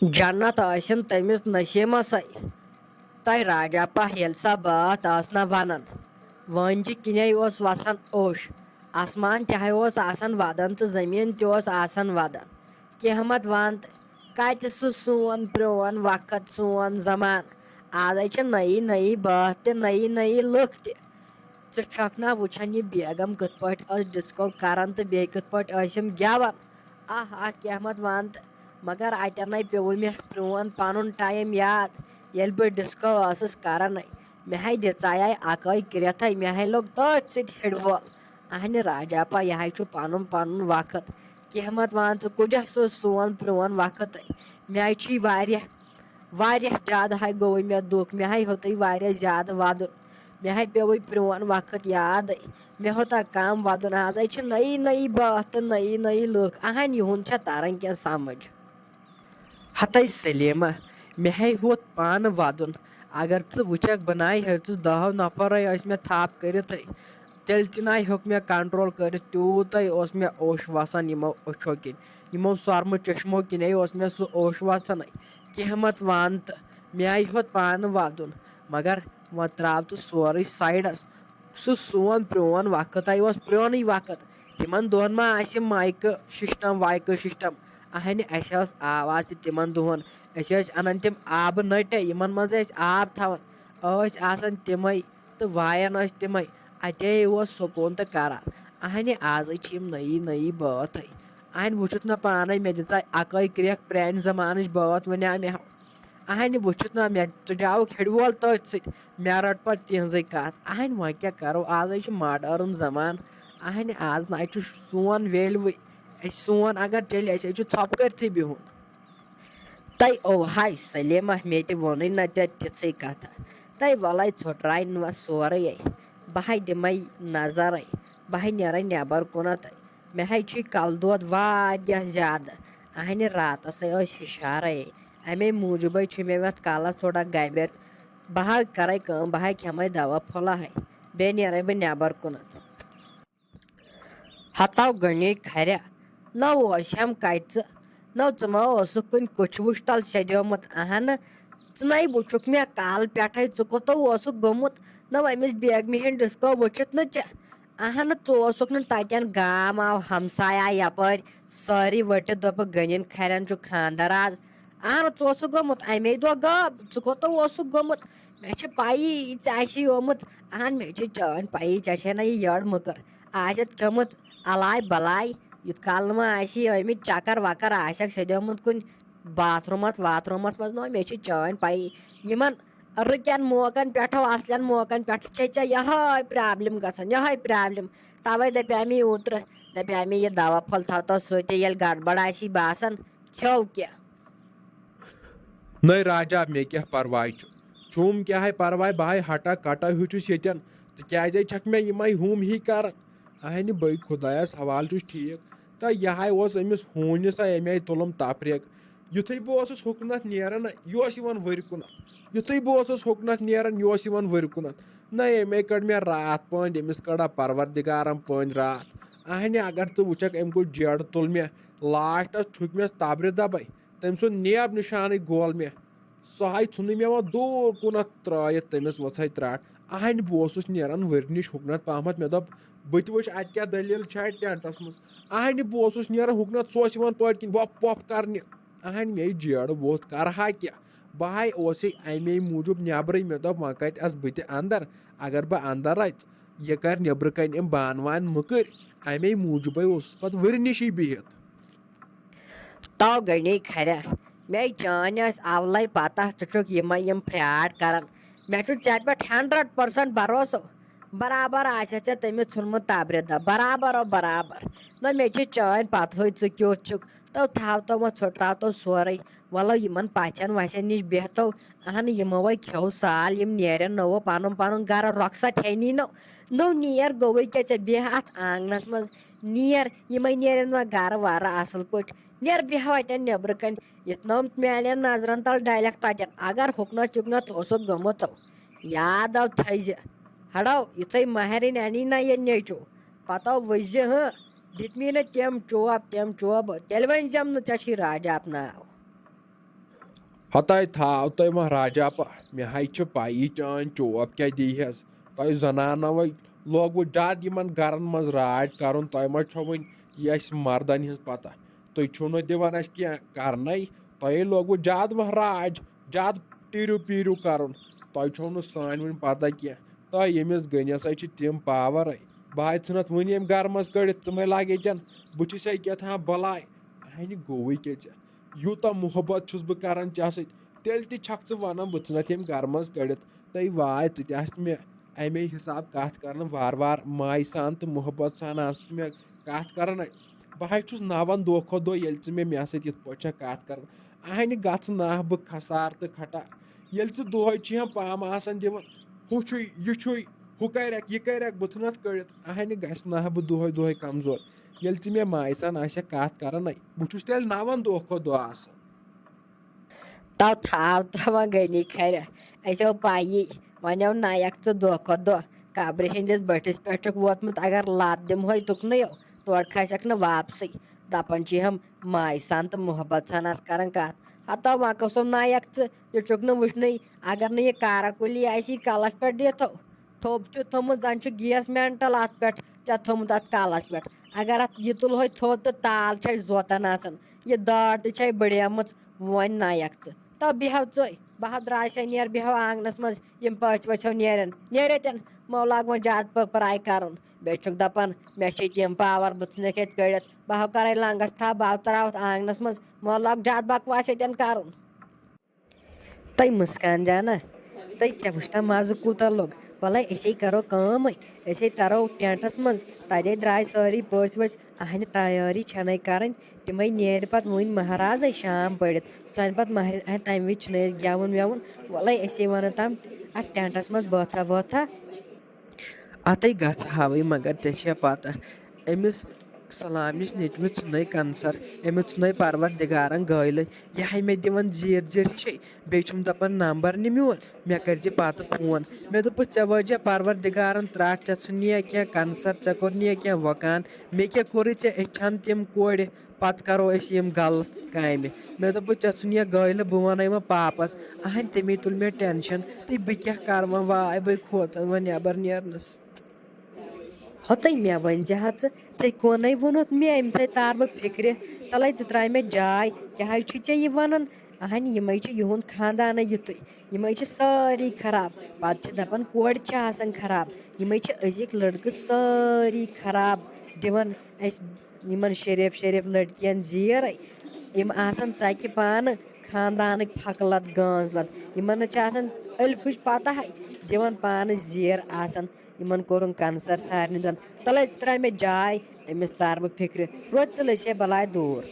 जन्नत आसिन तमिस नसीमसै तय राजापा येल सा बात आसना वनन वन किने वसान ओश आसमान तह आसान वदन तो जमीन तसान वदन कह मत वन कत सोन प्रोन वक्त सोन जमान आज नई नई बात तो नई नई लुक ना वुचान यह बेगम कत पे डिस्को करान तो बे कत पे गेवन आह कह मत वन मगर अतन पे मे प्रोन पन टाइम याद ये बह डिस्को करान मे दिचाय अकई क्रेथ मे लोग तथ सिडवल अहन राजापा यह पन पन वक्त कह मत वन कुजा सोन प्रोन वक्त मे ज्यादा गो मे दुख मे होत ज्यादा वदन मे पे प्रोन वक्त याद मे होता कम वदन आज नई नई बात तो नई नई लुक अहन युन तारान क्या समझ हत सलीमा मे होत पान वदन अगर वुचक बनाई हस 10 नफर मे थप कर तेल तह होक मे कंट्रोल कर तूत मे ओश वसान यमो अछो किन यमो सरम चश्मो किन मे सह ओश वसान कह मत वन तो मे होत पान वदन मगर वो त्राव तो सोरे साइडस सोन प्रोन वक्त प्रोन वक्त तिमन दोहन मा माइक सिस्टम वाइक सिस्टम अहन आवाज तिम दोहन अनान तम आब नट इन मज आब थवान तम तो वायन तम अते सुकून तो करान अहन आज नई नई बात अहन वुचुत ना पान मे दिचा अकई क्रेक प्रान जमान बात वन मे अहन वुचुत ना मे चुजाव हिडवल तथ सत मे रट पे तिज कत अहन वह क्या करो आज मॉडर्न जमान अहन आज ना सोन वैल्यू सोन अगर चल छप कर बिहुन तय ओ हाय सलीमा मे वोन न तिथ कथ तय वल छुट्राय वह सोरे बह दिम नजर बह नीर नबर कुनत मे कल दौद ज्यादा अहन रातस हुशार अमे मूजूब मे अत कलस थोड़ा गबर बह कर बह खेम दवा फुला बे नीर बह नबर कुनत हतो गणी खर नम कत नमा कुन कुछ वुच तल सद्योमुत अहन नी वुचुक मे कल पे कोत गोमुत न अमिस बेगम हंद डिस्को वुचित न अहन ततन गाम आव हमसाय आय यपर सारी वटित दोप गनिन खरन खानदर आज अहन गोमुत अमे दो गब कोत गोमुत मे पई ओमुत अहन मे चान पई ऐ ना यह यड़ मुकर आशत खेमुत अलाय बलाय युत काल आमित चक्कर वक्कर आसक सद्योमुत कुन बाथरूमस वाथरूमस मज न मे चान पई यमन रुकन मौकन पे असलन मौकन पे यह प्रॉब्लम गसान यह प्रॉब्लम तवे दपे मे ओतर दपे मे यह दवा फल थो सत ये गड़बड़ बासान खेव क्या न राजा मे क्या परवाह चुम क्या है परवाह बह हटा कटा हुचुस यन तक छक मे यम हुम ही कर अहन बई खुदायस हवाल ठीक तो यह अमिस हूनिस अमे तुलम तफरीक युथे बह हुकनत नेरान यह वर कुन युथे बह हुकनत नेरान यह वर कुन न अमे कड़ मे रात पन अमिस कड़ा परवरदिगारम पन रात अहन अगर वुचक अम कुछ जेड़ तुल मे लास्टस ठुक मे तब्र दबे तम सुन नेब निशान गोल मे सह इन मे वो दूर कुन त्रत तमिस वो त्राट अहन बह नेरान वर नश हुकनत पहमत मे दोप बत वुच अत क्या दलील टेंटस मज अहन बह नेरान हुकनत सो पट किन वप वप कर अहन मे जेड़ वोत करहा क्या बह अमे मूजूब नबर मे दोप वह कत बत अंदर अगर बह अंदर अच यह कर नबर कन बान वान मुकर अमे मूजूब पे वर नशी बिहित तो गणी खर मे चान अवल पता चुक यम फ्रॉड कर मे चे पे 100% भरोसो बराबर आसे तमिस नुनमुत तब्र दब बराबर बराबर न मे चान पत क्युत तो थव तो वो छुट्राव तो सोरे वलो इन पचन वचन नश बेहतो अहन यमो वो खेव साल यम नेरन नो पन पन गर रखसत हेनी नो नीर गो क्या बेह अत आंगनस मज नीर यम नेरन वह गर वर असल पे नेर बेह अतन नबर कन इत मान नजरन तल डालक ततन अगर हुकनत युकनत गोमुत याद थज हड़ो युथ महरिन अनी ना ये नेचो पतो वज दितमी न तम चोब तेल वनजम नी राजा नाव हताय थाव तय महाराजापा मे हाय छ पाई चान चोप क्या दीहस तय जनानव लोग ज्यादा यमन गरन मज राज करन तय मा छ वन यस मर्दन हिज पता तुय छु न दिवन अस क्या करनै तय लोग ज्यादा महाराज ज्यादा टीरू पीरू करन तय छो न सान वन पता क्या तय यमिस गनिस छ तिम पावर बह थ वन यम गर मज कड़ित मै लाग यन बुस क्या था बलाय अहन गोवै क्या यूता मोहब्बत छुस बह करन चा सत तेल तक वन बह थ यम गर मज कड़ित तय वाय मे अमे हिसाब कत कर वार वार माय सान तो मोहब्बत सान मे कत कर बह छुस नवन दो खो दो ये मे मे सत पे कत कर अहन गथ नाह बह खसार तो खटा ये दोह पाम दिवन हु यह हु कर यह कर बह थ कड़ित अहन गस नाह बह दोह दोह कमजोर ये मे माय सान कत कर बह तेल नवन दो खो दो तव थाव तव गनी खर असो पाई वनो नायक तो दो खो दो कब्र हंदिस बटिस पे वोतमुत अगर लात दिमो तुकन तोड़ खसक न वापस दपान हम माय सान तो मोहब्बत सान कर कत हतो वह नायक चुक न वुन अगर न यह कारा कुली कलस पे दिथो थोप थोमुत जन गैस मेंटल अत पे ऐ थोमुत अत कलस पे अगर अत यह तुलो थोद तो ताल जोतन यह दाड़ तो बड़ेम वन नायक तो बेहव बह द्राय नेर बेहव आंगनस मज यम पच वचो नेरन मो लाग वो ज्यादा पराय कर बेक दपान मे तम पावर बह कड़ित बह कर लंगस था बह त्रावत आंगनस मज मो लाग ज्यादा बकवास ये कर तय मुस्कान जाना तय ऐ वुचना मज कूता लोग वल ऐसे करो कम ऐसे तरो टेंटस मज तदे द्राय सारी पच वच अहन तैयारी छन कर तम नेर पत वन महाराज शाम पड़ित सन पत महर तम विज गेवन वेवन वल ऐसे वन तम अत टेंटस मज बथा वथा अत गई मगर ऐ पता अमिस सलाम नश नचम सन कंसर अमे सन परवरदिगारन गल यह मे दिवन जीर जीर हिशे बेम दपान नंबर नि मोन मे कर पत फोन मे दोपस ऐ वजह परवरदिगारन त्राट ऐ नी क्या कंसर ऐ कोर नी क्या वकान मे क्या कोर एछन तम कोर पत करो यम गलत काम मे दोपस ऐ नी गल बह वन पापस अहन तमे तुल मे टेंशन तो बह क्या कर वाय बह खोचन व नबर नेरनस होत मे वन ऐ कोन वोनत मे अम तार बह फिक्र तल त्रा मे जाय क्या ऐ वन अहन यम युंद खानदान युत यम सारी खराब पत दपान कोर खराब यम अजिक लड़क सारी खराब दिवन यमन शरीफ शरीफ लड़कियन जीर यम चे पान खानदान फकलत गांजलत यमन अल्फुच पता दिवन पान जीर यमन कोरुन कंसर सारे दिन तल त्रा मे जाय अमिस तार बह फिक्र रोज चल बलाय दूर।